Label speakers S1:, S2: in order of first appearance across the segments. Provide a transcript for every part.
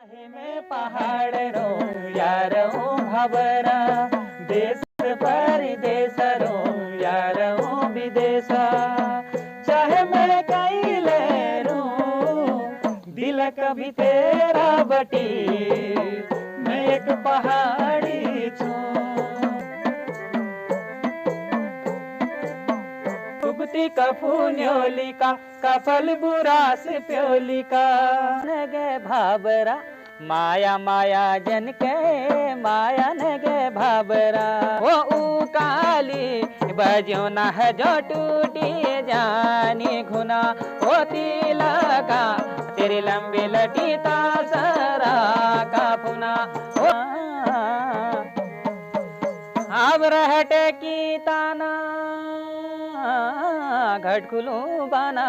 S1: में पहाड़ रो यारो भबरा देश परदेश रो यारो विदेशा चाहे मैं कहीं ले रू दिल कभी तेरा बटी मैं एक पहाड़ी छूं उगती कफून्योलिका कफल बुरास प्योलिका नगे भाबरा माया माया जन के माया नगे भाबरा वो उकाली बजो न है जो टूटी जानी घुना वो तिलका तेरी लंबी लटी तासरा का पुना अब रहटे की ताना घटकुलू बना।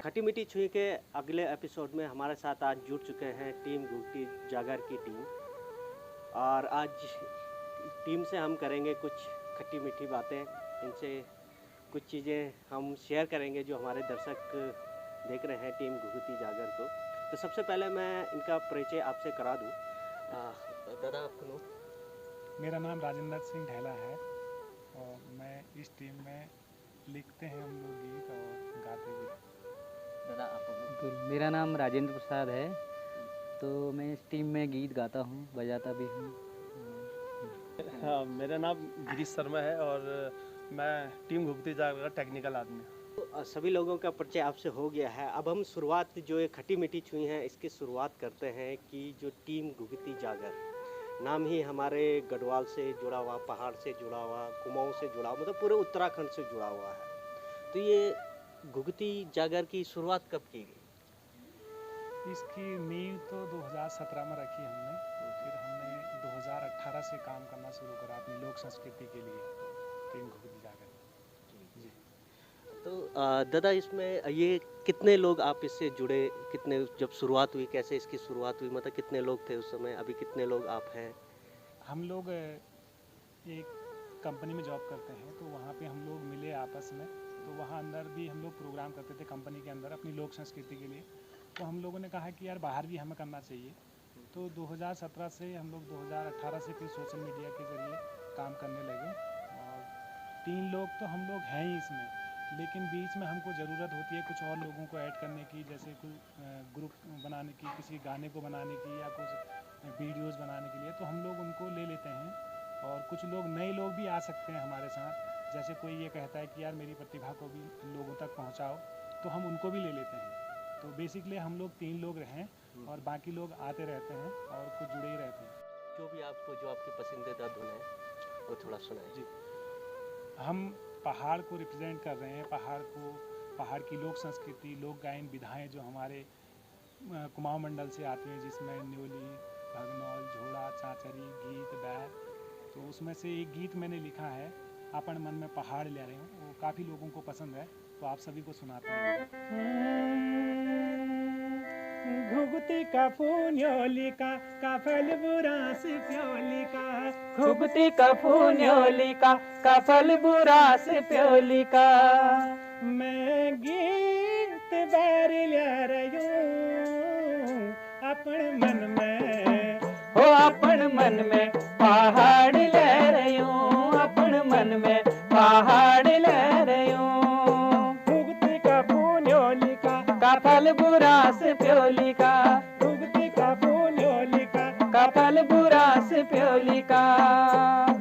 S2: खट्टी मीठी छुई के अगले एपिसोड में हमारे साथ आज जुड़ चुके हैं टीम घुघती जागर की टीम। और आज टीम से हम करेंगे कुछ खट्टी मीठी बातें, इनसे कुछ चीज़ें हम शेयर करेंगे जो हमारे दर्शक देख रहे हैं टीम घुघती जागर को। तो सबसे पहले मैं इनका परिचय आपसे करा दूँ। दादा आपको?
S3: मेरा नाम राजेंद्र सिंह ढेला है और मैं इस टीम में लिखते हैं हम लोग गीत और गाते भी हैं।
S2: दादा आपको?
S4: मेरा नाम राजेंद्र प्रसाद है, तो मैं इस टीम में गीत गाता हूँ, बजाता भी हूँ।
S5: हाँ, मेरा नाम गिरीश शर्मा है और मैं टीम घुघती जागर का टेक्निकल आदमी हूँ।
S2: तो सभी लोगों का परिचय आपसे हो गया है। अब हम शुरुआत जो ये खट्टी मीठी छुई हैं इसकी शुरुआत करते हैं कि जो टीम घुघती जागर नाम ही हमारे गढ़वाल से जुड़ा हुआ, पहाड़ से जुड़ा हुआ, कुमाऊं से जुड़ा हुआ, मतलब पूरे उत्तराखंड से जुड़ा हुआ है। तो ये घुघती जागर की शुरुआत कब की गई?
S3: इसकी नींव तो 2017 में रखी हमने, फिर हमने 2018 से काम करना शुरू करा अपनी लोक संस्कृति के लिए टीम घुघती जागर। जी।
S2: तो दादा इसमें ये कितने लोग आप इससे जुड़े, कितने जब शुरुआत हुई, कैसे इसकी शुरुआत हुई, मतलब कितने लोग थे उस समय, अभी कितने लोग आप हैं?
S3: हम लोग एक कंपनी में जॉब करते हैं, तो वहाँ पे हम लोग मिले आपस में, तो वहाँ अंदर भी हम लोग प्रोग्राम करते थे कंपनी के अंदर अपनी लोक संस्कृति के लिए। तो हम लोगों ने कहा कि यार बाहर भी हमें करना चाहिए। तो 2017 से हम लोग 2018 से फिर सोशल मीडिया के ज़रिए काम करने लगे। और 3 लोग तो हम लोग हैं ही इसमें, लेकिन बीच में हमको ज़रूरत होती है कुछ और लोगों को ऐड करने की, जैसे कोई ग्रुप बनाने की, किसी गाने को बनाने की या कुछ वीडियोस बनाने के लिए, तो हम लोग उनको ले लेते हैं। और कुछ लोग नए लोग भी आ सकते हैं हमारे साथ, जैसे कोई ये कहता है कि यार मेरी प्रतिभा को भी लोगों तक पहुंचाओ, तो हम उनको भी ले लेते हैं। तो बेसिकली हम लोग 3 लोग रहें और बाकी लोग आते रहते हैं और कुछ जुड़े ही रहते हैं।
S2: जो भी आपको, जो आपकी पसंदीदा धुन है वो थोड़ा सुनाइए।
S3: जी, हम पहाड़ को रिप्रेजेंट कर रहे हैं, पहाड़ की लोक संस्कृति, लोक गायन विधाएँ जो हमारे कुमाऊं मंडल से आती हैं, जिसमें न्योली, भगनौल, झोड़ा, चांचरी, गीत, बैर। तो उसमें से एक गीत मैंने लिखा है, अपन मन में पहाड़ ले रहे हूँ, वो काफ़ी लोगों को पसंद है, तो आप सभी को सुनाते हैं। घुघती कफून्योलिका कफल बुरास प्योलिका,
S1: घुघती कफून्योलिका कफल बुरास प्योलिका
S3: मैं गीत बार ले रही हूँ अपन मन में,
S1: हो अपन मन में पहाड़ ले रही हूँ, अपन मन में पहाड़ ले रही हूँ।
S3: घुघती कफून्योलिका
S1: कफल बुरास प्योलिका,
S3: घुघती कफून्योलिका
S1: कफल बुरास प्योलिका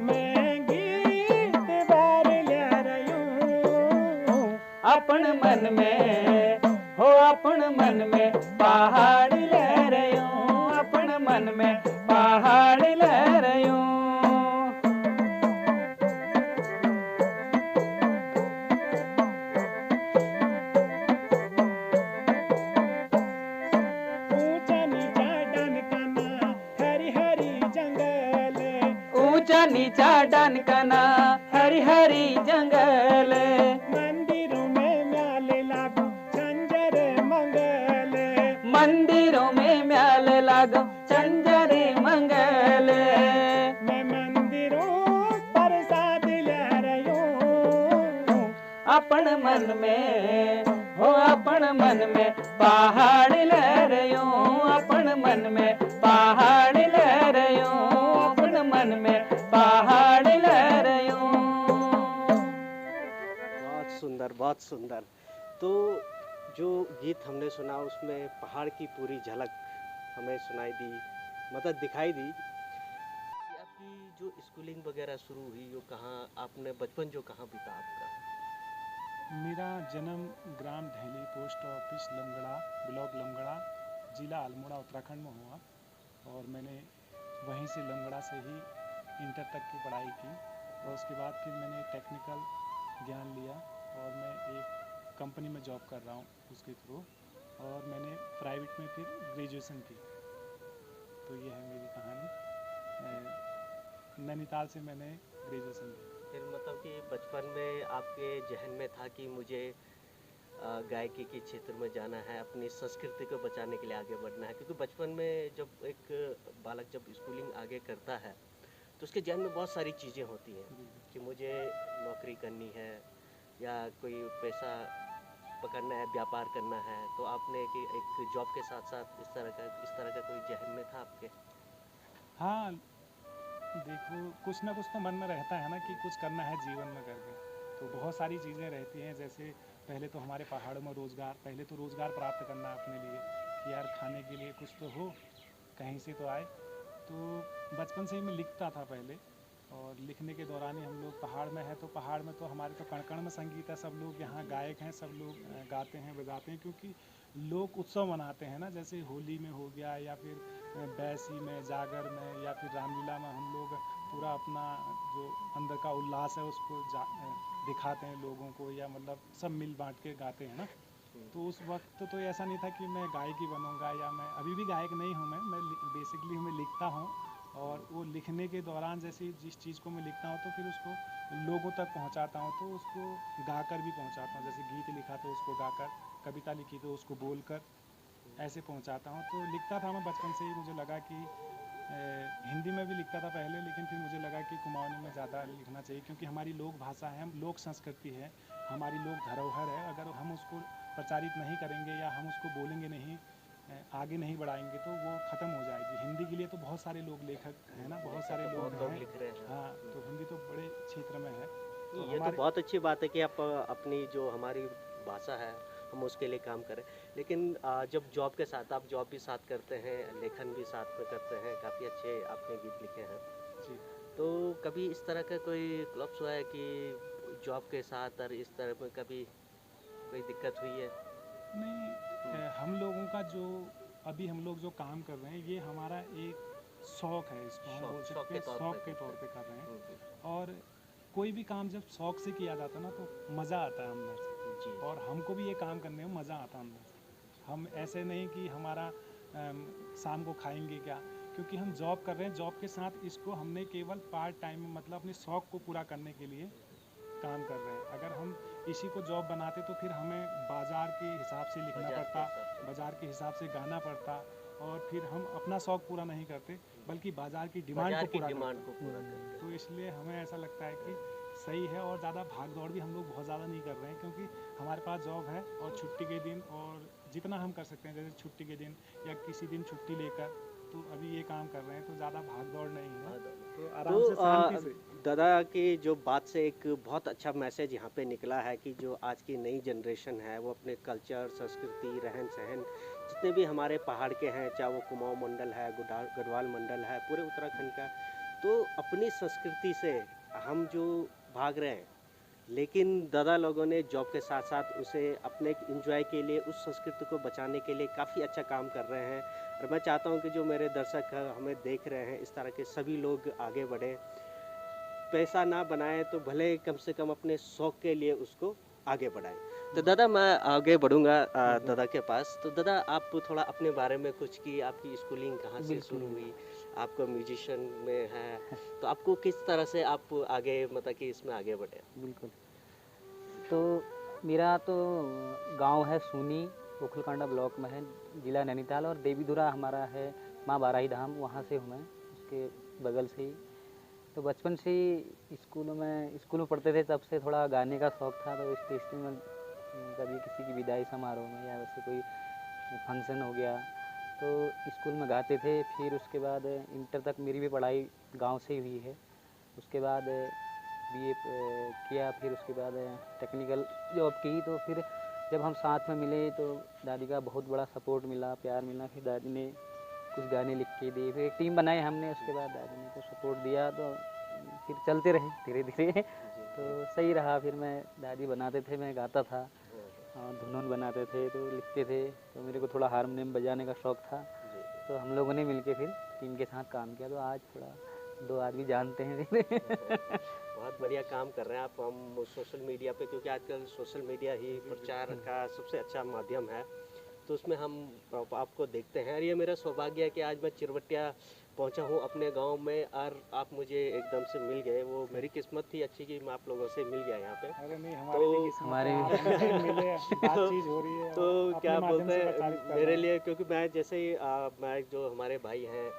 S3: मैं गीत बार ले रही हूँ
S1: अपन मन में, हो अपन मन में पहाड़ ले रही हूँ, अपन मन में पहाड़ ले रही हूँ।
S3: ऊंचा नीचा डनकना हरी हरी जंगल,
S1: ऊंचा नीचा डनकना हरी हरी जंगल,
S3: मंदिरों में म्याले लागू झंझर मंगल,
S1: मंदिरों में म्याल लागो चंजरे मंगल।
S3: मैं मंदिरों प्रसाद ले रही हूँ
S1: अपन मन में, हो अपन मन में पहाड़ ले रही हूँ, अपन मन में पहाड़ ले रही हूँ, अपने मन में पहाड़ ले रही हूँ।
S2: बहुत सुंदर, बहुत सुंदर। तो जो गीत हमने सुना उसमें पहाड़ की पूरी झलक हमें सुनाई दी, मतलब दिखाई दी। आपकी जो स्कूलिंग वगैरह शुरू हुई वो कहाँ, आपने बचपन जो कहाँ बीता आपका?
S3: मेरा जन्म ग्राम Dheli, post office Lamgara, block Lamgara, जिला अल्मोड़ा, उत्तराखंड में हुआ। और मैंने वहीं से लमगड़ा से ही इंटर तक की पढ़ाई की और उसके बाद फिर मैंने टेक्निकल ज्ञान लिया और मैं एक कंपनी में जॉब कर रहा हूँ उसके थ्रू, और मैंने प्राइवेट में फिर ग्रेजुएशन की। तो ये है मेरी कहानी। नैनीताल से मैंने ग्रेजुएशन की।
S2: फिर मतलब कि बचपन में आपके जहन में था कि मुझे गायकी के क्षेत्र में जाना है, अपनी संस्कृति को बचाने के लिए आगे बढ़ना है? क्योंकि बचपन में जब एक बालक जब स्कूलिंग आगे करता है तो उसके जहन में बहुत सारी चीज़ें होती हैं कि मुझे नौकरी करनी है या कोई पैसा पकड़ना है, व्यापार करना है। तो आपने कि एक जॉब के साथ साथ इस तरह का कोई जहन में था आपके?
S3: हाँ, देखो कुछ ना कुछ तो मन में रहता है ना कि कुछ करना है जीवन में करके। तो बहुत सारी चीज़ें रहती हैं, जैसे पहले तो हमारे पहाड़ों में पहले तो रोज़गार प्राप्त करना अपने लिए कि यार खाने के लिए कुछ तो हो, कहीं से तो आए। तो बचपन से ही मैं लिखता था पहले, और लिखने के दौरान ही हम लोग पहाड़ में है तो पहाड़ में तो हमारे तो कण कण में संगीत है, सब लोग यहाँ गायक हैं, सब लोग गाते हैं बजाते हैं, क्योंकि लोग उत्सव मनाते हैं ना, जैसे होली में हो गया या फिर बैसी में, जागर में या फिर रामलीला में हम लोग पूरा अपना जो अंदर का उल्लास है उसको दिखाते हैं लोगों को, या मतलब सब मिल बांट के गाते हैं ना। तो उस वक्त तो ऐसा नहीं था कि मैं गायक ही बनूंगा, या मैं अभी भी गायक नहीं हूँ। मैं बेसिकली मैं लिखता हूँ, और वो लिखने के दौरान जैसे जिस चीज़ को मैं लिखता हूँ तो फिर उसको लोगों तक पहुँचाता हूँ, तो उसको गाकर भी पहुँचाता हूँ। जैसे गीत लिखा तो उसको गाकर, कविता लिखी तो उसको बोलकर ऐसे पहुँचाता हूँ। तो लिखता था मैं बचपन से ही। मुझे लगा कि हिंदी में भी लिखता था पहले, लेकिन फिर मुझे लगा कि कुमाऊनी में ज़्यादा लिखना चाहिए, क्योंकि हमारी लोक भाषा है, हम लोक संस्कृति है, हमारी लोक धरोहर है। अगर हम उसको प्रचारित नहीं करेंगे या हम उसको बोलेंगे नहीं, आगे नहीं बढ़ाएंगे तो वो ख़त्म हो जाएगी। हिंदी के लिए तो बहुत सारे लोग लेखक हैं ना, बहुत सारे लोग हैं।
S2: लिख रहे हैं।
S3: हाँ, तो हिंदी तो बड़े क्षेत्र में है। तो
S2: ये तो बहुत अच्छी बात है कि आप अपनी जो हमारी भाषा है हम उसके लिए काम करें। लेकिन जब जॉब के साथ, आप जॉब भी साथ करते हैं, लेखन भी साथ में करते हैं, काफ़ी अच्छे आपने गीत लिखे हैं
S3: जी।
S2: तो कभी इस तरह का कोई क्लब्स हुआ है कि जॉब के साथ और इस तरह में कभी कोई दिक्कत हुई है?
S3: नहीं, हम लोगों का जो अभी हम लोग जो काम कर रहे हैं ये हमारा एक शौक है, इसको हम बोल सकते हैं शौक के तौर पे कर रहे हैं। और कोई भी काम जब शौक से किया जाता है ना तो मज़ा आता है अंदर से,
S2: जी।
S3: और हमको भी ये काम करने में मज़ा आता है अंदर से। हम ऐसे नहीं कि हमारा शाम को खाएंगे क्या, क्योंकि हम जॉब कर रहे हैं, जॉब के साथ इसको हमने केवल पार्ट टाइम में, मतलब अपने शौक को पूरा करने के लिए काम कर रहे हैं। अगर हम इसी को जॉब बनाते तो फिर हमें बाज़ार के हिसाब से लिखना पड़ता, बाज़ार के हिसाब से गाना पड़ता, और फिर हम अपना शौक पूरा नहीं करते बल्कि बाज़ार की डिमांड को पूरा करते। तो इसलिए हमें ऐसा लगता है कि सही है, और ज़्यादा भाग दौड़ भी हम लोग बहुत ज़्यादा नहीं कर रहे हैं, क्योंकि हमारे पास जॉब है और छुट्टी के दिन, और जितना हम कर सकते हैं जैसे छुट्टी के दिन या किसी दिन छुट्टी लेकर, तो अभी ये काम कर रहे हैं, तो ज़्यादा भाग दौड़ नहीं है, तो आराम से शांति से।
S2: दादा की जो बात से एक बहुत अच्छा मैसेज यहाँ पे निकला है कि जो आज की नई जनरेशन है वो अपने कल्चर, संस्कृति, रहन सहन, जितने भी हमारे पहाड़ के हैं, चाहे वो कुमाऊं मंडल है, गढ़वाल मंडल है, पूरे उत्तराखंड का, तो अपनी संस्कृति से हम जो भाग रहे हैं, लेकिन दादा लोगों ने जॉब के साथ साथ उसे अपने इंजॉय के लिए, उस संस्कृति को बचाने के लिए काफ़ी अच्छा काम कर रहे हैं। और मैं चाहता हूँ कि जो मेरे दर्शक हमें देख रहे हैं, इस तरह के सभी लोग आगे बढ़ें, पैसा ना बनाए तो भले कम से कम अपने शौक के लिए उसको आगे बढ़ाएं। तो दादा मैं आगे बढ़ूंगा दादा के पास। तो दादा आप थोड़ा अपने बारे में कुछ, की आपकी स्कूलिंग कहाँ से शुरू हुई, आपको म्यूजिशियन में है, तो आपको किस तरह से आप आगे, मतलब कि इसमें आगे बढ़े?
S4: बिल्कुल। तो मेरा तो गांव है सूनी, ओखलकांडा ब्लॉक में है, जिला नैनीताल, और देवीधुरा हमारा है, माँ बाराही धाम, वहाँ से हूँ मैं, उसके बगल से ही। तो बचपन से ही स्कूल में पढ़ते थे, तब से थोड़ा गाने का शौक़ था। तो स्टेज में कभी किसी की विदाई समारोह में या वैसे कोई फंक्शन हो गया तो स्कूल में गाते थे। फिर उसके बाद इंटर तक मेरी भी पढ़ाई गांव से ही हुई है। उसके बाद बीए किया, फिर उसके बाद टेक्निकल जॉब की। तो फिर जब हम साथ में मिले तो दादी का बहुत बड़ा सपोर्ट मिला, प्यार मिला। फिर दादी ने कुछ गाने लिख के दिए, फिर एक टीम बनाई हमने। उसके बाद दादी ने को सपोर्ट दिया, तो फिर चलते रहे धीरे धीरे। तो सही रहा। फिर मैं दादी बनाते थे, मैं गाता था और धुन बनाते थे, तो लिखते थे। तो मेरे को थोड़ा हारमोनियम बजाने का शौक़ था, तो हम लोगों ने मिलके फिर टीम के साथ काम किया। तो आज थोड़ा 2 आदमी जानते हैं।
S2: बहुत बढ़िया काम कर रहे हैं आप। हम सोशल मीडिया पे, क्योंकि आजकल सोशल मीडिया ही प्रचार का सबसे अच्छा माध्यम है, तो उसमें हम आपको देखते हैं। और ये मेरा सौभाग्य है कि आज मैं चिरवटिया पहुंचा हूं अपने गांव में, और आप मुझे एकदम से मिल गए। वो मेरी किस्मत थी अच्छी कि मैं आप लोगों से मिल गया यहाँ पे।
S3: अरे नहीं, हमारे लिए किस्मत
S4: हमारे
S3: है, आप हमसे मिले, बातचीत हो रही है।
S2: तो
S3: और
S2: क्या
S3: अपने माध्यम
S2: बोलते
S3: से
S2: हैं
S3: प्रचारित कर
S2: मेरे
S3: रहे हैं।
S2: लिए, क्योंकि मैं जैसे ही मैं जो हमारे भाई हैं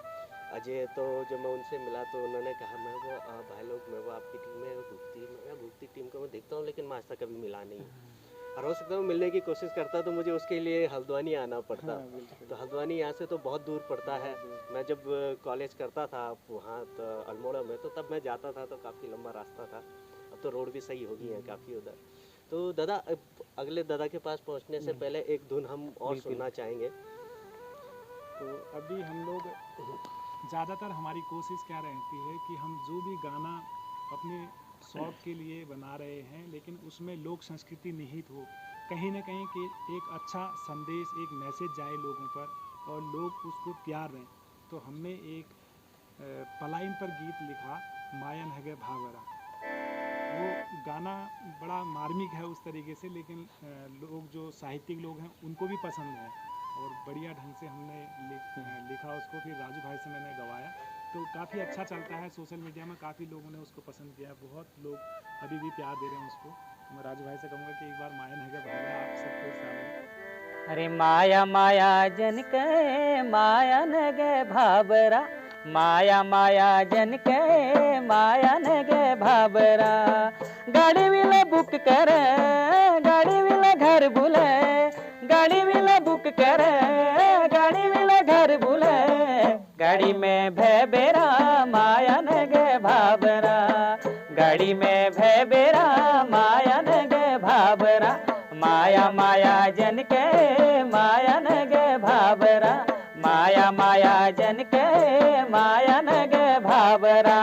S2: अजय, तो जब मैं उनसे मिला तो उन्होंने कहा मैं वो भाई लोग, मैं वो आपकी टीम में भुगती टीम को मैं देखता हूँ, लेकिन मैं आज तक कभी मिला नहीं। और हो सकता है मिलने की कोशिश करता तो मुझे उसके लिए हल्द्वानी आना पड़ता।
S3: हाँ, बिल्कुल।
S2: तो हल्द्वानी यहाँ से तो बहुत दूर पड़ता है। मैं जब कॉलेज करता था वहाँ तो अल्मोड़ा में, तो तब मैं जाता था, तो काफ़ी लंबा रास्ता था। अब तो रोड भी सही हो गई है काफ़ी उधर। तो दादा, अगले दादा के पास पहुँचने से पहले एक धुन हम और सुनना चाहेंगे।
S3: तो अभी हम लोग ज़्यादातर हमारी कोशिश क्या रहती है कि हम जो भी गाना अपने शौक के लिए बना रहे हैं, लेकिन उसमें लोक संस्कृति निहित हो, कहीं ना कहीं कि एक अच्छा संदेश, एक मैसेज जाए लोगों पर और लोग उसको प्यार दें। तो हमने एक पलायन पर गीत लिखा, मायन हगे भावरा। वो गाना बड़ा मार्मिक है उस तरीके से, लेकिन लोग जो साहित्यिक लोग हैं उनको भी पसंद है और बढ़िया ढंग से हमने लिखा उसको। फिर राजू भाई से मैंने गवाया, तो काफ़ी अच्छा चलता है सोशल मीडिया में, काफ़ी लोगों ने उसको पसंद किया, बहुत लोग अभी भी प्यार दे रहे हैं उसको। तो मैं राजू भाई से कहूँगा कि एक बार मायन है भावना आप सबके सामने।
S4: अरे माया माया जन के माया न गे भाबरा, माया माया जन के माया न गे भाबरा। गाड़ी विला बुक कर, गाड़ी विला घर बुले, गाड़ी विला बुक कर, गाड़ी विला घर बुले। गाड़ी में भैबेरा माया न गे भाबरा, गाड़ी में भैबेरा माया न गे भाबरा। माया माया जन के माया न गे भाबरा, माया माया जन के माया न गे भाबरा।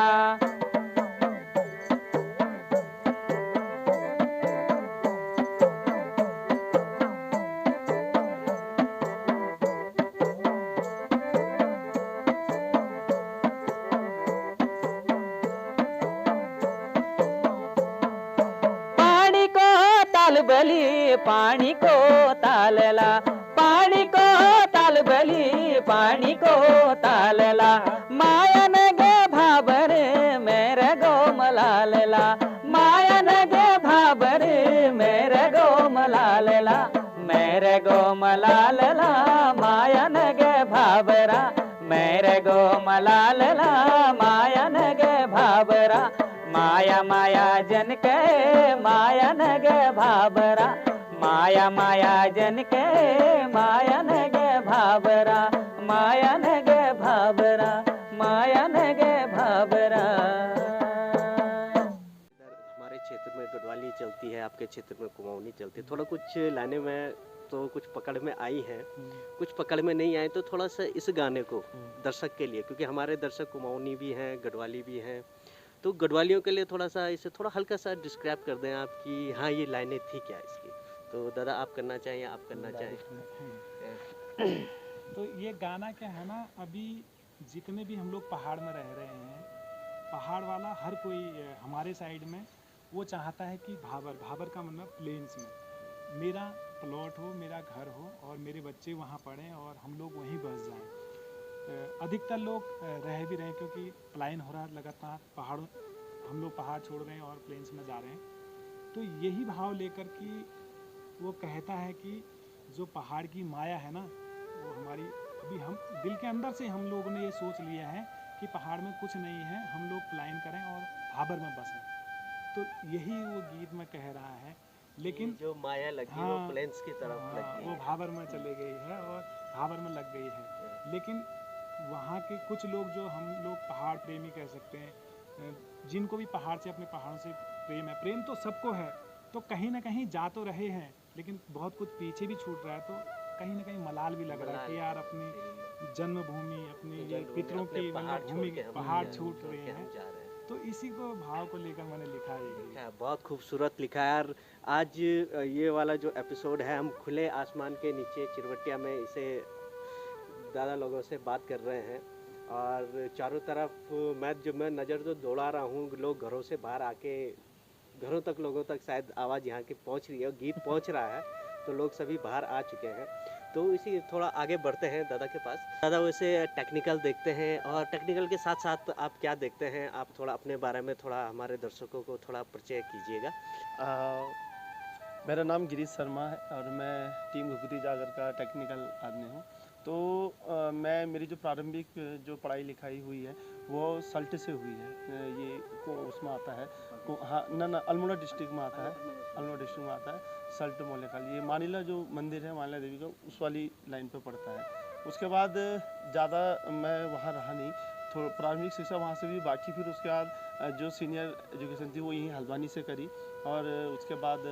S4: पानी को ताल बली, पानी को तालला, पानी को ताल बली, पानी को तालला। माया न गे भाबर मेरे गो मलालला, माया न गे भाबर मेरे गो मलालला, मेरे गो मलालला। माया न गे भाबरा, मेरे गो मलालला, माया न गे भाबरा। माया माया जन के माया न गे भाबरा, माया माया जन के माया न गे भाबरा, माया न गे भाबरा, माया न गे भाबरा।
S2: इधर हमारे क्षेत्र में गढ़वाली चलती है, आपके क्षेत्र में कुमाऊनी चलती है। थोड़ा कुछ लाने में तो कुछ पकड़ में आई है, कुछ पकड़ में नहीं आई, तो थोड़ा सा इस गाने को दर्शक के लिए, क्योंकि हमारे दर्शक कुमाऊनी भी हैं, गढ़वाली भी हैं, तो गढ़वालियों के लिए थोड़ा सा इसे थोड़ा हल्का सा डिस्क्राइब कर दें आप कि हाँ ये लाइनें थी क्या इसकी। तो दादा आप करना चाहें या आप करना चाहें?
S3: तो ये गाना क्या है ना, अभी जितने भी हम लोग पहाड़ में रह रहे हैं, पहाड़ वाला हर कोई हमारे साइड में वो चाहता है कि भाबर, भाबर का मतलब प्लेन्स में मेरा प्लॉट हो, मेरा घर हो और मेरे बच्चे वहाँ पढ़ें और हम लोग वहीं बस जाएं। अधिकतर लोग रह भी रहे हैं, क्योंकि पलायन हो रहा है लगातार, पहाड़ों हम लोग पहाड़ छोड़ रहे हैं और प्लेन्स में जा रहे हैं। तो यही भाव लेकर कि वो कहता है कि जो पहाड़ की माया है ना, वो हमारी अभी हम दिल के अंदर से हम लोगों ने ये सोच लिया है कि पहाड़ में कुछ नहीं है, हम लोग पलायन करें और भाबर में बसें। तो यही वो गीत में कह रहा है। लेकिन
S2: जो माया लगी वो प्लेन्स की तरफ लगी,
S3: वो भाबर में चले गई है और भाबर में लग गई है। लेकिन वहाँ के कुछ लोग जो हम लोग पहाड़ प्रेमी कह सकते हैं, जिनको भी पहाड़ से, अपने पहाड़ों से प्रेम है, प्रेम तो सबको है, तो कहीं ना कहीं जा तो रहे हैं लेकिन बहुत कुछ पीछे भी छूट रहा है, तो कहीं ना कहीं मलाल भी लग रहा है कि यार अपनी जन्मभूमि, अपनी ये पितरों की मतलब भूमि, पहाड़ छूट रहे हैं। तो इसी को भाव को लेकर मैंने लिखा है ये।
S2: लिखा है, बहुत खूबसूरत लिखा है यार। आज ये वाला जो एपिसोड है, हम खुले आसमान के नीचे चिरवटिया में इसे दादा लोगों से बात कर रहे हैं, और चारों तरफ मैं नज़र तो दौड़ा रहा हूँ, लोग घरों से बाहर आके, घरों तक, लोगों तक शायद आवाज़ यहाँ की पहुँच रही है, गीत पहुँच रहा है, तो लोग सभी बाहर आ चुके हैं। तो इसी थोड़ा आगे बढ़ते हैं दादा के पास। दादा वैसे टेक्निकल देखते हैं, और टेक्निकल के साथ साथ आप क्या देखते हैं? आप थोड़ा अपने बारे में थोड़ा हमारे दर्शकों को थोड़ा परिचय कीजिएगा।
S5: मेरा नाम गिरीश शर्मा है और मैं टीम घुघुती जागर का टेक्निकल आदमी हूँ। तो मैं, मेरी जो प्रारंभिक जो पढ़ाई लिखाई हुई है वो सल्ट से हुई है। ये उसमें आता है, हाँ ना अल्मोड़ा डिस्ट्रिक्ट में आता है, अल्मोड़ा डिस्ट्रिक्ट में आता है सल्ट मोलेखाल। ये मानिला जो मंदिर है मानिला देवी का, उस वाली लाइन पे पड़ता है। उसके बाद ज़्यादा मैं वहाँ रहा नहीं, थोड़ा प्रारंभिक शिक्षा वहाँ से भी, बाकी फिर उसके बाद जो सीनियर एजुकेशन थी वो यहीं हल्द्वानी से करी, और उसके बाद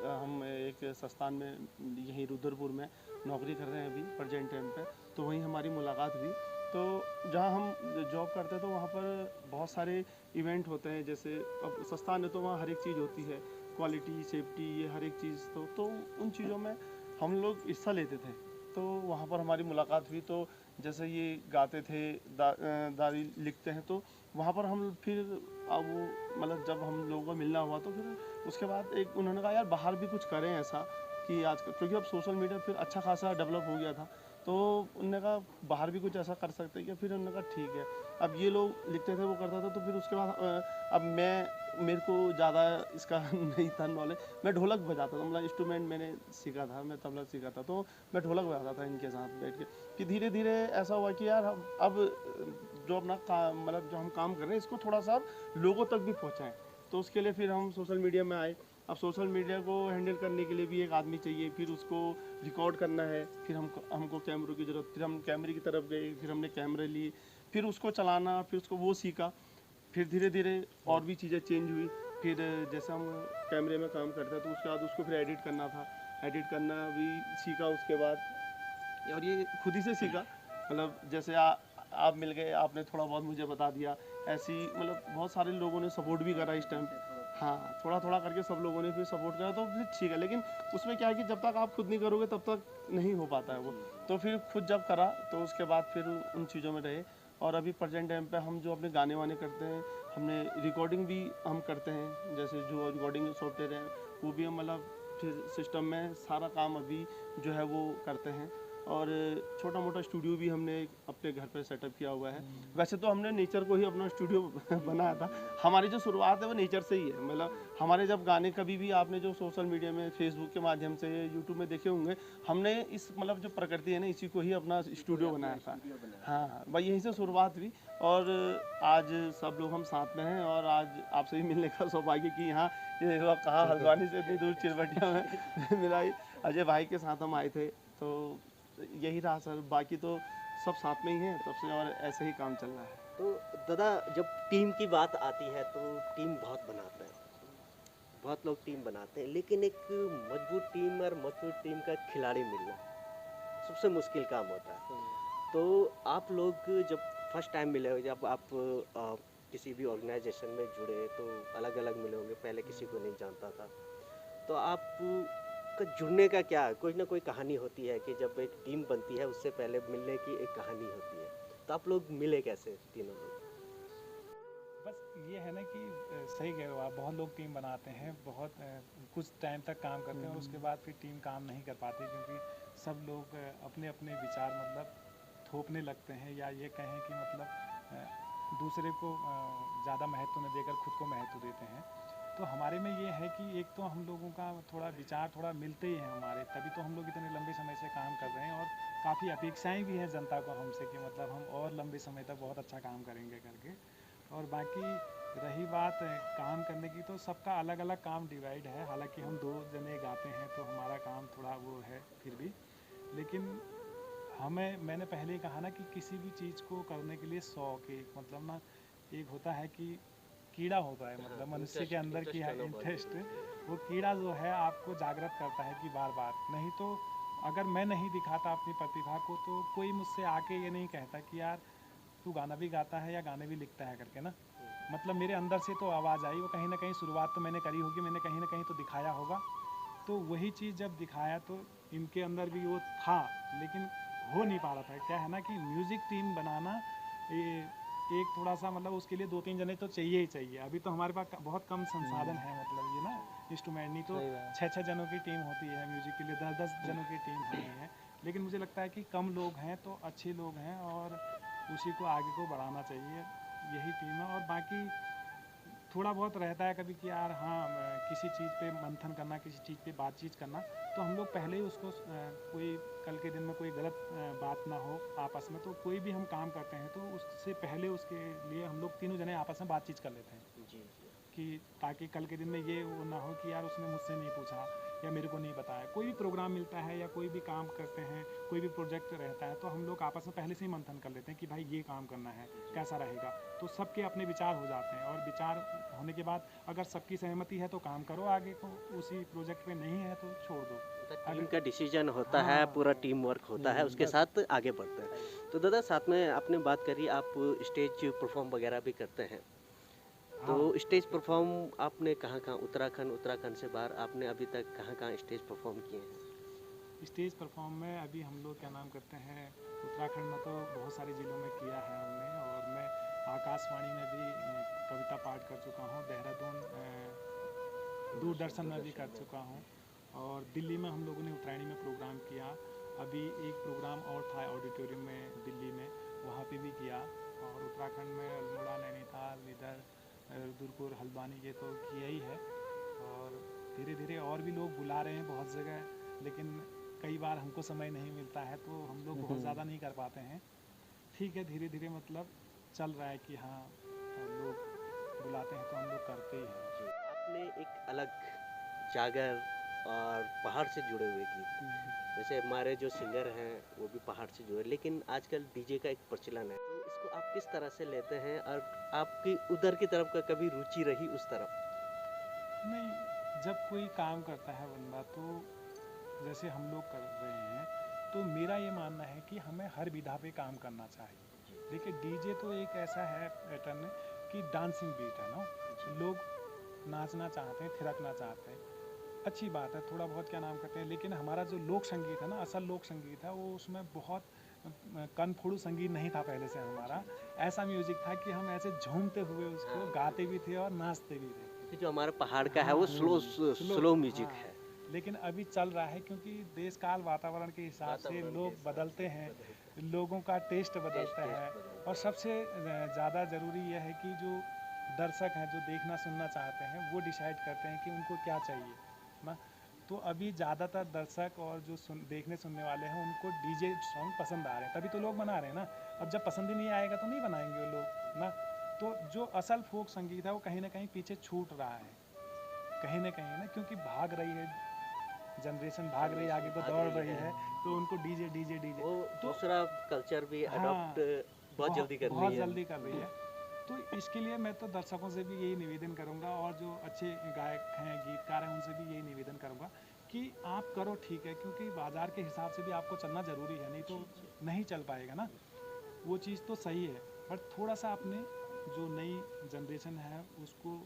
S5: हम एक संस्थान में यहीं रुद्रपुर में नौकरी कर रहे हैं अभी प्रेजेंट टाइम पे। तो वहीं हमारी मुलाकात हुई। तो जहाँ हम जॉब करते हैं तो वहाँ पर बहुत सारे इवेंट होते हैं, जैसे अब संस्थान है तो वहाँ हर एक चीज़ होती है, क्वालिटी, सेफ्टी, ये हर एक चीज़। तो उन चीज़ों में हम लोग हिस्सा लेते थे। तो वहाँ पर हमारी मुलाकात हुई। तो जैसे ये गाते थे, दादी लिखते हैं, तो वहाँ पर हम फिर अब वो मतलब जब हम लोगों को मिलना हुआ तो फिर उसके बाद एक उन्होंने कहा यार बाहर भी कुछ करें ऐसा कि आज, क्योंकि अब सोशल मीडिया फिर अच्छा खासा डेवलप हो गया था, तो उन्होंने कहा बाहर भी कुछ ऐसा कर सकते हैं क्या। फिर उन्होंने कहा ठीक है। अब ये लोग लिखते थे, वो करता था, तो फिर उसके बाद अब मेरे को ज़्यादा इसका नहीं था नॉलेज। मैं ढोलक बजाता था, मतलब इंस्ट्रूमेंट मैंने सीखा था, मैं तबला सीखा था, तो मैं ढोलक बजाता था इनके साथ बैठ के। कि धीरे धीरे ऐसा हुआ कि यार अब जो अपना काम, मतलब जो हम काम कर रहे हैं इसको थोड़ा सा लोगों तक भी पहुँचाएँ। तो उसके लिए फिर हम सोशल मीडिया में आए। अब सोशल मीडिया को हैंडल करने के लिए भी एक आदमी चाहिए, फिर उसको रिकॉर्ड करना है, फिर हमको कैमरों की ज़रूरत, फिर हम कैमरे की तरफ गए, फिर हमने कैमरे लिए, फिर उसको चलाना, फिर उसको वो सीखा। फिर धीरे धीरे और भी चीज़ें चेंज हुई। फिर जैसे हम कैमरे में काम करते हैं तो उसके बाद उसको फिर एडिट करना था, एडिट करना भी सीखा उसके बाद। और ये खुद ही से सीखा, मतलब जैसे आप मिल गए, आपने थोड़ा बहुत मुझे बता दिया, ऐसी मतलब बहुत सारे लोगों ने सपोर्ट भी करा इस टाइम। हाँ, थोड़ा थोड़ा करके सब लोगों ने फिर सपोर्ट करा, तो फिर ठीक है। लेकिन उसमें क्या है कि जब तक आप खुद नहीं करोगे तब तक नहीं हो पाता है वो। तो फिर खुद जब करा तो उसके बाद फिर उन चीज़ों में रहे। और अभी प्रेजेंट टाइम पे हम जो अपने गाने वाने करते हैं, हमने रिकॉर्डिंग भी हम करते हैं, जैसे जो रिकॉर्डिंग सॉफ्टवेयर है वो भी हम मतलब फिर सिस्टम में सारा काम अभी जो है वो करते हैं। और छोटा मोटा स्टूडियो भी हमने अपने घर पर सेटअप किया हुआ है। वैसे तो हमने नेचर को ही अपना स्टूडियो बनाया था। हमारी जो शुरुआत है वो नेचर से ही है। मतलब हमारे जब गाने कभी भी आपने जो सोशल मीडिया में, फेसबुक के माध्यम से, यूट्यूब में देखे होंगे, हमने इस मतलब जो प्रकृति है ना, इसी को ही अपना स्टूडियो बनाया था। हाँ, भाई यहीं से शुरुआत हुई। और आज सब लोग हम साथ में हैं, और आज आपसे भी मिलने का सौभाग्य कि यहाँ ये कहाँ हल्द्वानी से इतनी दूर चिरवटिया में मिला। अजय भाई के साथ हम आए थे, तो यही रहा सर। बाकी तो सब साथ में ही हैं तब से, और ऐसे ही काम चल रहा है।
S2: तो दादा, जब टीम की बात आती है तो टीम बहुत बनाते हैं, बहुत लोग टीम बनाते हैं, लेकिन एक मजबूत टीम और मजबूत टीम का खिलाड़ी मिलना सबसे मुश्किल काम होता है। तो आप लोग जब फर्स्ट टाइम मिले हो, जब आप किसी भी ऑर्गेनाइजेशन में जुड़े, तो अलग अलग मिले होंगे, पहले किसी को नहीं जानता था, तो आप का जुड़ने का क्या कोई ना कोई कहानी होती है कि जब एक टीम बनती है उससे पहले मिलने की एक कहानी होती है। तो आप लोग मिले कैसे तीनों लोग?
S3: बस ये है ना कि सही कह रहे हो आप, बहुत लोग टीम बनाते हैं, बहुत कुछ टाइम तक काम करते हैं और उसके बाद फिर टीम काम नहीं कर पाती, क्योंकि सब लोग अपने अपने विचार मतलब थोपने लगते हैं, या ये कहें कि मतलब दूसरे को ज़्यादा महत्व न देकर खुद को महत्व देते हैं। तो हमारे में ये है कि एक तो हम लोगों का थोड़ा विचार थोड़ा मिलते ही हैं हमारे, तभी तो हम लोग इतने लंबे समय से काम कर रहे हैं, और काफ़ी अपेक्षाएं भी हैं जनता को हमसे कि मतलब हम और लंबे समय तक बहुत अच्छा काम करेंगे करके। और बाकी रही बात काम करने की, तो सबका अलग अलग काम डिवाइड है। हालांकि हम 2 जने गाते हैं तो हमारा काम थोड़ा वो है फिर भी, लेकिन मैंने पहले ही कहा ना कि किसी भी चीज़ को करने के लिए शौक एक मतलब ना एक होता है कि कीड़ा होता है, मतलब मनुष्य के अंदर की इंटरेस्ट, वो कीड़ा जो है आपको जागृत करता है कि बार बार। नहीं तो अगर मैं नहीं दिखाता अपनी प्रतिभा को तो कोई मुझसे आके ये नहीं कहता कि यार तू गाना भी गाता है या गाने भी लिखता है करके ना। मतलब मेरे अंदर से तो आवाज़ आई, वो कहीं ना कहीं शुरुआत तो मैंने करी होगी, मैंने कहीं ना कहीं तो दिखाया होगा। तो वही चीज़ जब दिखाया तो इनके अंदर भी वो था, लेकिन हो नहीं पा रहा था। क्या है ना कि म्यूज़िक टीम बनाना ये एक थोड़ा सा मतलब उसके लिए 2-3 जने तो चाहिए ही चाहिए। अभी तो हमारे पास बहुत कम संसाधन है, मतलब ये ना इंस्ट्रूमेंट, नहीं तो
S4: सही बात।
S3: 6-6 जनों की टीम होती है म्यूज़िक के लिए, 10-10 जनों की टीम होती है। लेकिन मुझे लगता है कि कम लोग हैं तो अच्छे लोग हैं और उसी को आगे को बढ़ाना चाहिए, यही टीम है। और बाकी थोड़ा बहुत रहता है कभी कि यार हाँ किसी चीज़ पे मंथन करना, किसी चीज़ पे बातचीत करना, तो हम लोग पहले ही उसको कोई कल के दिन में कोई गलत बात ना हो आपस में, तो कोई भी हम काम करते हैं तो उससे पहले उसके लिए हम लोग तीनों जने आपस में बातचीत कर लेते हैं
S2: जी
S3: कि ताकि कल के दिन में ये वो ना हो कि यार उसने मुझसे नहीं पूछा या मेरे को नहीं बताया। कोई भी प्रोग्राम मिलता है या कोई भी काम करते हैं, कोई भी प्रोजेक्ट रहता है, तो हम लोग आपस में पहले से ही मंथन कर लेते हैं कि भाई ये काम करना है, कैसा रहेगा। तो सबके अपने विचार हो जाते हैं और विचार होने के बाद अगर सबकी सहमति है तो काम करो आगे को, उसी प्रोजेक्ट पे नहीं है तो छोड़ दो।
S2: टीम का डिसीजन होता है,
S3: हाँ।
S2: पूरा टीम वर्क होता है, उसके साथ आगे बढ़ते हैं। तो दादा साथ में आपने बात करी आप स्टेज परफॉर्म वगैरह भी करते हैं, तो
S3: हाँ।
S2: स्टेज परफॉर्म आपने कहाँ कहाँ, उत्तराखंड से बाहर आपने अभी तक कहाँ कहाँ स्टेज परफॉर्म किए हैं?
S3: स्टेज परफॉर्म में अभी हम लोग क्या नाम करते हैं, उत्तराखंड में तो बहुत सारे ज़िलों में किया है हमने, और मैं आकाशवाणी में भी कविता पाठ कर चुका हूँ, देहरादून दूरदर्शन में भी कर चुका हूँ, और दिल्ली में हम लोगों ने उत्तरायणी में प्रोग्राम किया। अभी एक प्रोग्राम और था ऑडिटोरियम में दिल्ली में, वहाँ पे भी किया। और उत्तराखंड में अल्मोड़ा, नैनीताल, इधर रुद्रपुर, हल्द्वानी, ये तो किया ही है। और धीरे धीरे और भी लोग बुला रहे हैं बहुत जगह, लेकिन कई बार हमको समय नहीं मिलता है तो हम लोग बहुत ज़्यादा नहीं कर पाते हैं। ठीक है, धीरे धीरे मतलब चल रहा है कि हाँ लोग बुलाते हैं तो हम लोग करते ही हैं।
S2: जी, आपने एक अलग जागर और पहाड़ से जुड़े हुए गीत, जैसे हमारे जो सिंगर हैं वो भी पहाड़ से जुड़े, लेकिन आजकल डीजे का एक प्रचलन है, तो इसको आप किस तरह से लेते हैं और आपकी उधर की तरफ का कभी रुचि रही उस तरफ?
S3: नहीं, जब कोई काम करता है बंदा तो जैसे हम लोग कर रहे हैं, तो मेरा ये मानना है कि हमें हर विधा पे काम करना चाहिए। देखिए डीजे तो एक ऐसा है पैटर्न कि डांसिंग बीट है ना, लोग नाचना चाहते हैं, थिरकना चाहते हैं, अच्छी बात है, थोड़ा बहुत क्या नाम करते हैं। लेकिन हमारा जो लोक संगीत है ना, असल लोक संगीत है, वो उसमें बहुत कनफोड़ू संगीत नहीं था पहले से हमारा। ऐसा म्यूजिक था कि हम ऐसे झूमते हुए उसको गाते भी थे और नाचते भी थे।
S2: कि जो हमारे पहाड़ का है वो
S3: हाँ,
S2: स्लो म्यूजिक
S3: हाँ।
S2: है।
S3: लेकिन अभी चल रहा है क्योंकि देश काल वातावरण के हिसाब से लोग बदलते हैं, लोगों का टेस्ट बदलता है। और सबसे ज़्यादा ज़रूरी यह है कि जो दर्शक हैं, जो देखना सुनना चाहते हैं, वो डिसाइड करते हैं कि उनको क्या चाहिए ना। तो अभी ज़्यादातर दर्शक और जो देखने सुनने वाले हैं उनको डीजे सॉन्ग पसंद आ रहे हैं, तभी तो लोग बना रहे हैं ना। अब जब पसंद ही नहीं आएगा तो नहीं बनाएंगे वो लोग ना। तो जो असल फोक संगीत है वो कहीं ना कहीं पीछे छूट रहा है, कहीं ना कहीं ना, क्योंकि भाग रही है जनरेशन, भाग रही है आगे को, दौड़ रही है, तो उनको डीजे डीजे डीजे
S2: वो
S3: तो
S2: दूसरा कल्चर भी
S3: हाँ,
S2: अडॉप्ट बहुत जल्दी करनी
S3: बहुत
S2: है।
S3: जल्दी कर रही है। तो इसके लिए मैं तो दर्शकों से भी यही निवेदन करूंगा, और जो अच्छे गायक हैं, गीतकार हैं, उनसे भी यही निवेदन करूंगा कि आप करो ठीक है, क्योंकि बाजार के हिसाब से भी आपको चलना ज़रूरी है, नहीं तो नहीं चल पाएगा ना। वो चीज़ तो सही है, बट थोड़ा सा अपने जो नई जनरेशन है उसको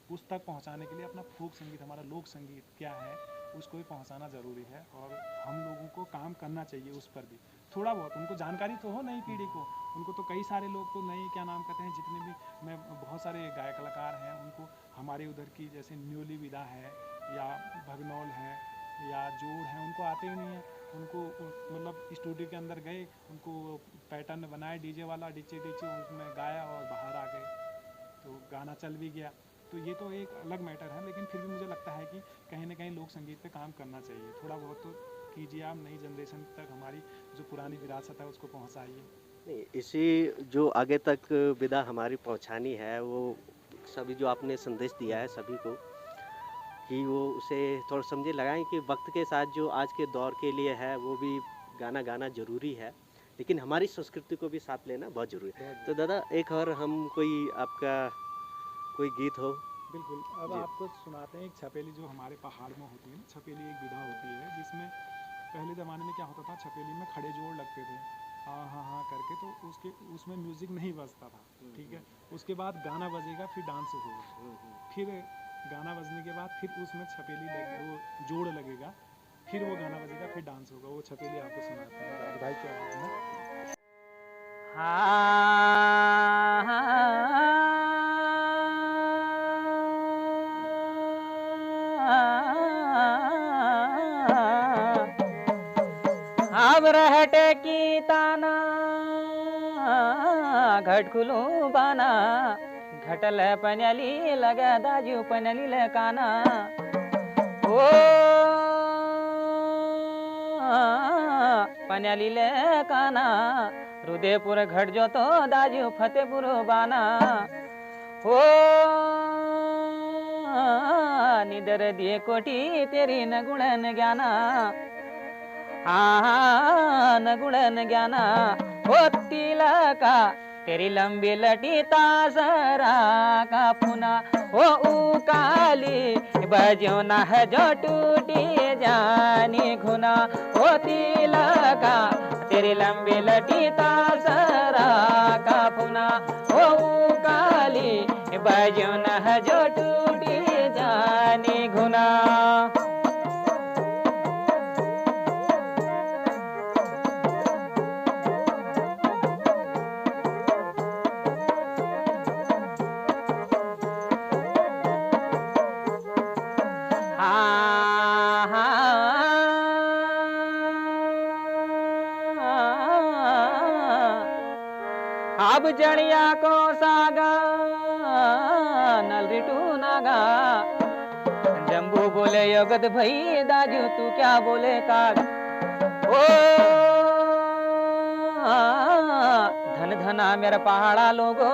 S3: उस तक पहुंचाने के लिए अपना फोक संगीत, हमारा लोक संगीत क्या है, उसको भी पहुंचाना ज़रूरी है। और हम लोगों को काम करना चाहिए उस पर भी, थोड़ा बहुत उनको जानकारी तो हो नई पीढ़ी को। उनको तो कई सारे लोग तो नई क्या नाम कहते हैं, जितने भी मैं बहुत सारे गायक कलाकार हैं, उनको हमारे उधर की जैसे न्योली विदा है या भगनौल है या जोड़ है, उनको आते ही नहीं है। उनको मतलब स्टूडियो के अंदर गए, उनको पैटर्न बनाए डीजे वाला, डीचे उसमें गाया और बाहर आ गए, तो गाना चल भी गया। तो ये तो एक अलग मैटर है, लेकिन फिर भी मुझे लगता है कि कहीं ना कहीं लोक संगीत पे काम करना चाहिए, थोड़ा बहुत तो कीजिए आप, नई जनरेशन तक हमारी जो पुरानी विरासत है उसको पहुंचाइए।
S2: नहीं, इसी जो आगे तक विदा हमारी पहुंचानी है, वो सभी जो आपने संदेश दिया है सभी को, कि वो उसे थोड़ा समझे लगाएं कि वक्त के साथ जो आज के दौर के लिए है वो भी गाना गाना ज़रूरी है, लेकिन हमारी संस्कृति को भी साथ लेना बहुत ज़रूरी है। तो दादा एक और हम कोई आपका कोई गीत हो।
S3: बिल्कुल। अब
S2: जी।
S3: आपको सुनाते हैं एक छपेली जो हमारे पहाड़ में होती है ना। छपेली एक विधा होती है जिसमें पहले ज़माने में क्या होता था, छपेली में खड़े जोड़ लगते थे हाँ हाँ हाँ करके, तो उसमें म्यूज़िक नहीं बजता था, ठीक है। उसके बाद गाना बजेगा, फिर डांस होगा, फिर गाना बजने के बाद फिर उसमें छपेली लगे, वो जोड़ लगेगा, फिर वो गाना बजेगा, फिर डांस होगा। वो छपेली आपको सुनाते हैं राज भाई के आवाज़ में।
S4: अब रहट की ताना घटकुलू बाना घटल पनली लगा दाजू पनली लकाना ओ पनली लकाना हृदयपुर घट जो तो दाजू फतेहपुर बाना ओ निदर दिए कोटी तेरी न गुणन ज्ञाना न गुणन ज्ञाना हो तिलका तेरी लंबी लटी तासरा का पुना हो उकाली बजो न है जो टूटी जानी घुना हो तिलका तेरी लंबी लटी तासरा का पुना हो उकाली बजो न है जो टूटी जानी घुना। अब जड़िया को सागा नल रिटू नागा जम्बू बोले योगद भई दाजू तू क्या बोले काग ओ धन धना मेरा पहाड़ा लोगो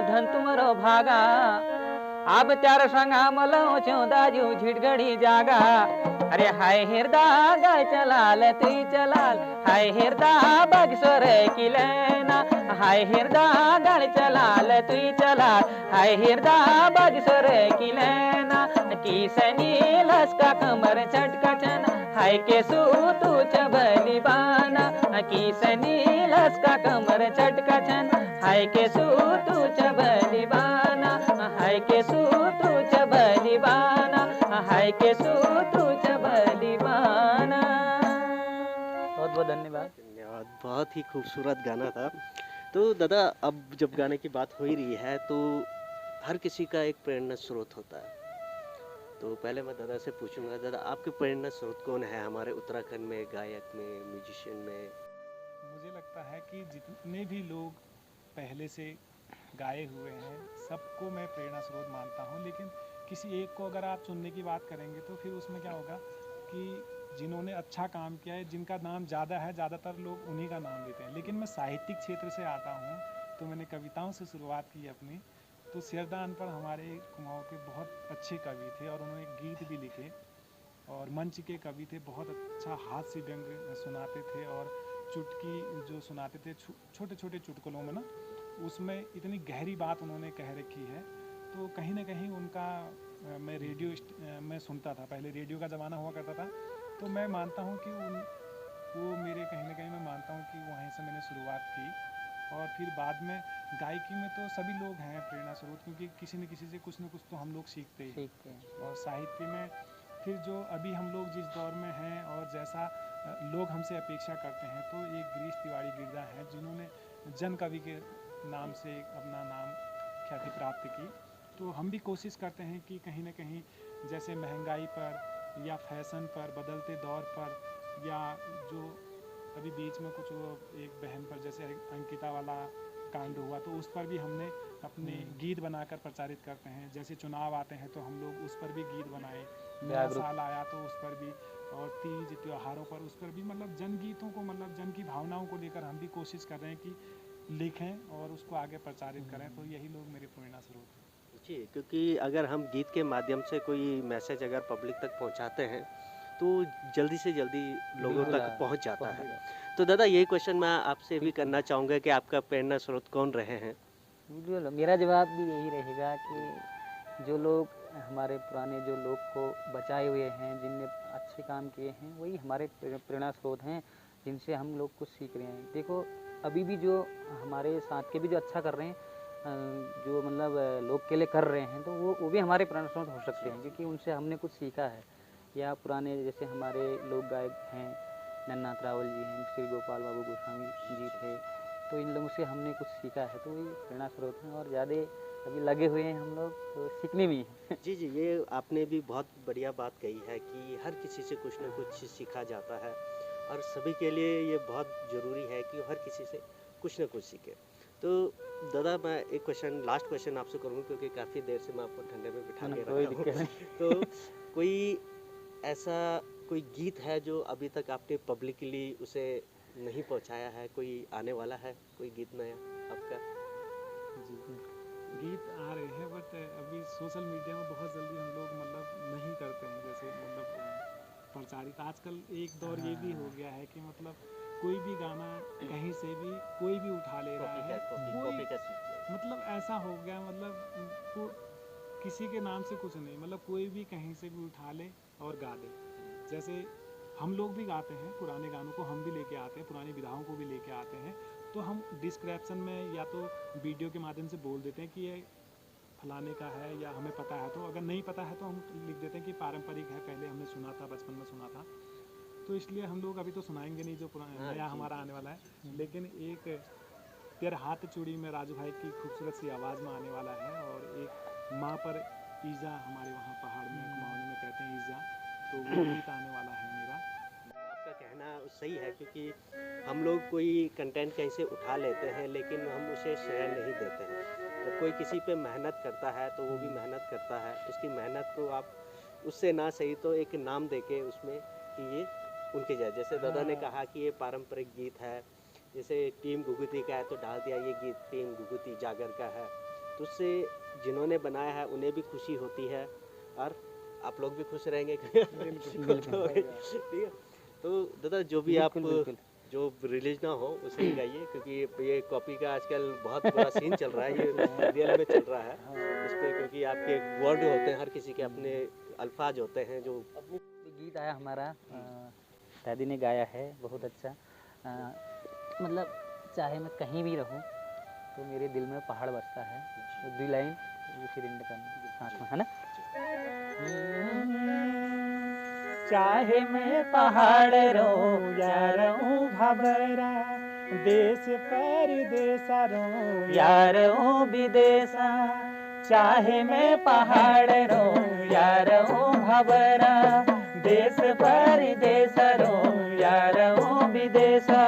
S4: धन तुमरो भागा अब त्यार संगा मलो चो दाजू झिटगड़ी जागा अरे हाय हिरदा गाय चलाल तुई चलाल हाय हिरदा बगसोर किलेना हाय हिरदा गाय चलाल तुई चलाल हाय हिरदा बगसोर किलेना किसनी लसका कमर चटका चना हाय के सू तू चबली बाना किसनी लसका कमर चटका चना हाय के सू तू चबली बाना हाय के सू तू चबली बाना हाय के सू तू चबली बाना। बहुत बहुत धन्यवाद।
S2: धन्यवाद, बहुत ही खूबसूरत गाना था। तो दादा अब जब गाने की बात हो ही रही है तो हर किसी का एक प्रेरणा स्रोत होता है, तो पहले मैं दादा से पूछूंगा, दादा आपके प्रेरणा स्रोत कौन है हमारे उत्तराखंड में, गायक में, म्यूजिशियन में?
S3: मुझे लगता है कि जितने भी लोग पहले से गाए हुए हैं सबको मैं प्रेरणा स्रोत मानता हूँ, लेकिन किसी एक को अगर आप चुनने की बात करेंगे तो फिर उसमें क्या होगा कि जिन्होंने अच्छा काम किया है, जिनका नाम ज़्यादा है, ज़्यादातर लोग उन्हीं का नाम लेते हैं। लेकिन मैं साहित्यिक क्षेत्र से आता हूँ तो मैंने कविताओं से शुरुआत की अपनी। तो सिरदा अनपढ़ हमारे कुमाऊँ के बहुत अच्छे कवि थे और उन्होंने गीत भी लिखे और मंच के कवि थे, बहुत अच्छा हास्य व्यंग सुनाते थे और चुटकी जो सुनाते थे छोटे छोटे चुटकुलों में ना, उसमें इतनी गहरी बात उन्होंने कह रखी है। तो कहीं ना कहीं उनका मैं रेडियो में सुनता था, पहले रेडियो का ज़माना हुआ करता था, तो मैं मानता हूँ कि वो मेरे कहीं ना कहीं मैं मानता हूँ कि वहीं से मैंने शुरुआत की। और फिर बाद में गायकी में तो सभी लोग हैं प्रेरणा स्रोत, क्योंकि किसी न किसी से कुछ न कुछ तो हम लोग सीखते ही। और साहित्य में फिर जो अभी हम लोग जिस दौर में हैं और जैसा लोग हमसे अपेक्षा करते हैं, तो एक गिरीश तिवारी गिरधा हैं जिन्होंने जन कवि के नाम से अपना नाम ख्याति प्राप्त की। तो हम भी कोशिश करते हैं कि कहीं ना कहीं जैसे महंगाई पर या फैशन पर, बदलते दौर पर, या जो अभी बीच में कुछ वो एक बहन पर जैसे अंकिता वाला कांड हुआ, तो उस पर भी हमने अपने गीत बनाकर प्रचारित करते हैं। जैसे चुनाव आते हैं तो हम लोग उस पर भी गीत बनाए, नया साल आया तो उस पर भी, और तीज त्योहारों पर उस पर भी, मतलब जनगीतों को, मतलब जन की भावनाओं को लेकर हम भी कोशिश कर रहे हैं कि लिखें और उसको आगे प्रचारित करें। तो यही लोग मेरे प्रेरणा स्रोत हैं।
S2: जी, क्योंकि अगर हम गीत के माध्यम से कोई मैसेज अगर पब्लिक तक पहुंचाते हैं तो जल्दी से जल्दी लोगों
S4: बिल्कुल,
S2: तक पहुंच जाता
S4: पहुंच
S2: है।
S4: जाता
S2: तो दादा यही क्वेश्चन मैं आपसे भी करना चाहूँगा कि आपका प्रेरणा स्रोत कौन रहे हैं?
S4: बिल्कुल, मेरा जवाब भी यही रहेगा कि जो लोग हमारे पुराने जो लोग को बचाए हुए हैं, जिनने अच्छे काम किए हैं, वही हमारे प्रेरणा स्रोत हैं, जिनसे हम लोग कुछ सीख रहे हैं। देखो, अभी भी जो हमारे साथ के भी जो अच्छा कर रहे हैं, जो मतलब लोग के लिए कर रहे हैं, तो वो भी हमारे प्रेरणा स्रोत हो सकते हैं, क्योंकि उनसे हमने कुछ सीखा है। या पुराने जैसे हमारे लोक गायक हैं, नन्नाथ रावल जी हैं, श्री गोपाल बाबू गोस्वामी जी थे, तो इन लोगों से हमने कुछ सीखा है, तो वही प्रेरणा स्रोत हैं। और ज़्यादा अभी लगे हुए हैं हम लोग, तो सीखने भी हैं।
S2: जी जी, ये आपने भी बहुत बढ़िया बात कही है कि हर किसी से कुछ ना कुछ सीखा जाता है और सभी के लिए ये बहुत ज़रूरी है कि हर किसी से कुछ ना कुछ सीखे। तो दादा मैं एक क्वेश्चन, लास्ट क्वेश्चन आपसे करूँगा, क्योंकि काफ़ी देर से मैं आपको ठंडे में बिठा के
S4: कोई
S2: रखा हूँ।
S4: दिक्कत नहीं।
S2: तो कोई ऐसा कोई गीत है जो अभी तक आपने पब्लिकली उसे नहीं पहुंचाया है, कोई आने वाला है कोई गीत नया आपका?
S3: जी, गीत आ रहे हैं, बट अभी सोशल मीडिया में बहुत जल्दी हम लोग मतलब नहीं करते हैं, जैसे मतलब प्रचारित। आजकल एक दौर ये भी हो गया है कि मतलब कोई भी गाना कहीं से भी कोई भी उठा ले रहा है, कोई मतलब ऐसा हो गया, मतलब को किसी के नाम से कुछ नहीं, मतलब कोई भी कहीं से भी उठा ले और गा दे। जैसे हम लोग भी गाते हैं, पुराने गानों को हम भी लेके आते हैं, पुरानी विधाओं को भी लेके आते हैं, तो हम डिस्क्रिप्शन में या तो वीडियो के माध्यम से बोल देते हैं कि ये फलाने का है, या हमें पता है, तो अगर नहीं पता है तो हम लिख देते हैं कि पारंपरिक है, पहले हमने सुना था, बचपन में सुना था। तो इसलिए हम लोग अभी तो सुनाएंगे नहीं जो पुराना नया हमारा आने वाला है, लेकिन एक तेरे हाथ चूड़ी में राजू भाई की खूबसूरत सी आवाज़ में आने वाला है, और एक माँ पर ईजा, हमारे वहाँ पहाड़ में कुमाऊनी में कहते हैं ईजा, तो वो गीत आने वाला है मेरा।
S2: आपका कहना सही है, क्योंकि हम लोग कोई कंटेंट कहीं से उठा लेते हैं लेकिन हम उसे शेयर नहीं देते हैं। जब कोई किसी पे मेहनत करता है तो वो भी मेहनत करता है, उसकी मेहनत को आप उससे ना सही तो एक नाम देके उसमें कि ये उनके जैसे दादा ने कहा कि ये पारंपरिक गीत है, जैसे टीम घुघुती का है तो डाल दिया ये गीत टीम घुघुती जागर का है, तो उससे जिन्होंने बनाया है उन्हें भी खुशी होती है और आप लोग भी खुश रहेंगे। ठीक है, तो दादा जो भी आप
S4: बिल्कुल।
S2: जो रिलीज ना हो उसे ही गाइए, क्योंकि ये कॉपी का आजकल बहुत बड़ा सीन चल रहा है, ये रियल में चल रहा है इस पे, क्योंकि आपके वर्ड होते हैं, हर किसी के अपने अल्फाज होते हैं जो
S4: गीत आया हमारा, दादी ने गाया है, बहुत अच्छा। मतलब चाहे मैं कहीं भी रहूं तो मेरे दिल में पहाड़ बसता है, तो 2 लाइन फिर एंड करना साथ में, है ना?
S1: चाहे मैं पहाड़ रहूं या रहूं भंवरा, देश परदेसा रहूं या रहूं विदेशा, चाहे मैं पहाड़ रहूं या रहूं भंवरा, देश परदेसा रहूं या रहूं विदेशा,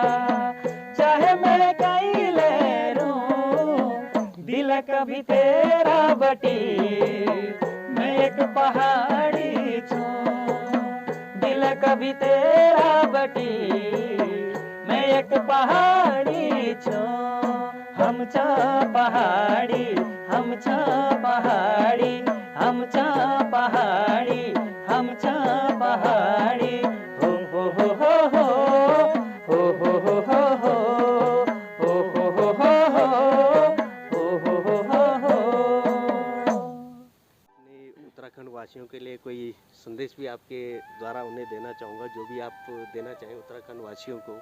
S1: चाहे मैं कहीं ले रहूं दिल कभी तेरा बटी, मैं एक पहाड़ी छूं, दिल कभी तेरा बटी, मैं एक पहाड़ी छूं, हम छा पहाड़ी, हम छा पहाड़ी, हम छा पहाड़ी, हम छा पहाड़ी, हो हो हो हो हो हो हो हो हो हो हो हो हो हो हो हो।
S2: अपने उत्तराखंड वासियों के लिए कोई संदेश भी आपके द्वारा उन्हें देना चाहूँगा, जो भी आप देना चाहें उत्तराखंड वासियों को।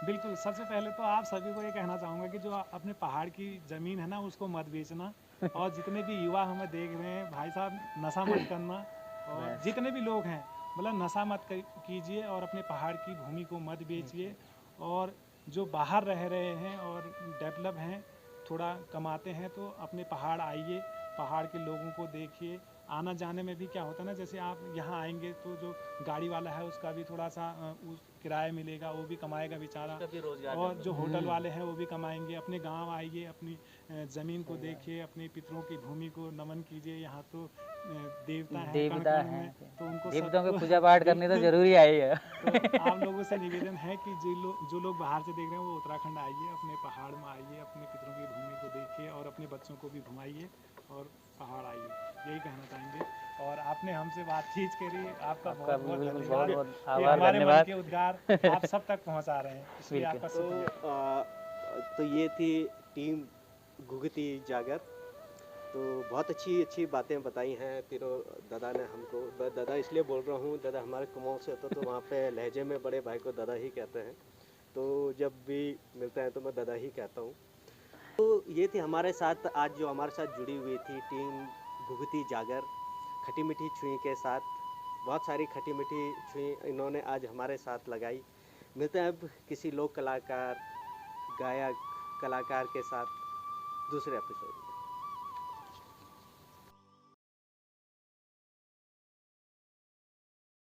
S3: बिल्कुल, सबसे पहले तो आप सभी को ये कहना चाहूँगा कि जो अपने पहाड़ की ज़मीन है ना, उसको मत बेचना, और जितने भी युवा हमें देख रहे हैं, भाई साहब नशा मत करना, और जितने भी लोग हैं मतलब नशा मत कीजिए, और अपने पहाड़ की भूमि को मत बेचिए, और जो बाहर रह रहे हैं और डेवलप हैं, थोड़ा कमाते हैं, तो अपने पहाड़ आइए, पहाड़ के लोगों को देखिए। आना जाने में भी क्या होता है ना, जैसे आप यहाँ आएंगे तो जो गाड़ी वाला है उसका भी थोड़ा सा उस किराया मिलेगा, वो भी कमाएगा बेचारा, और जो होटल वाले हैं वो भी कमाएंगे। अपने गांव आइए, अपनी ज़मीन को देखिए, अपने पितरों की भूमि को नमन कीजिए। यहाँ तो देवता हैं,
S4: देवता
S3: कण-कण
S4: हैं,
S3: में, तो उनको
S4: देवताओं की
S3: सबको
S4: पूजा पाठ करनी तो जरूरी आई है।
S3: तो आप लोगों से निवेदन है कि जो लोग बाहर से देख रहे हैं वो उत्तराखंड आइए, अपने पहाड़ में आइए, अपने पितरों की भूमि को देखिए और अपने अपने बच्चों को भी घुमाइए और पहाड़ आइए, यही कहना चाहेंगे। और आपने हमसे बातचीत करी, आपका
S4: आपका
S3: बहुत बहुत
S4: बिल्कुल
S3: धन्यवाद।
S4: बहुत
S3: ये
S4: आभार,
S3: हमारे मन
S4: धन्यवाद।
S3: के उद्गार आप सब तक पहुंचा रहे हैं, इसलिए
S4: बिल्कुल।
S3: आपका
S2: तो
S3: शुक्रिया।
S2: तो ये थी टीम घुघुती जागर। तो बहुत अच्छी अच्छी बातें बताई हैं तीनों दादा ने हमको। दादा इसलिए बोल रहा हूँ, दादा हमारे कुमाऊँ से होता तो वहाँ पे लहजे में बड़े भाई को दादा ही कहते हैं, तो जब भी मिलते हैं तो मैं दादा ही कहता हूँ। तो ये थी हमारे साथ आज जो हमारे साथ जुड़ी हुई थी टीम घुघुती जागर, खटी मीठी छुई के साथ। बहुत सारी खटी मीठी छुई इन्होंने आज हमारे साथ लगाई। मिलते हैं अब किसी लोक कलाकार, गायक, कलाकार के साथ दूसरे एपिसोड में।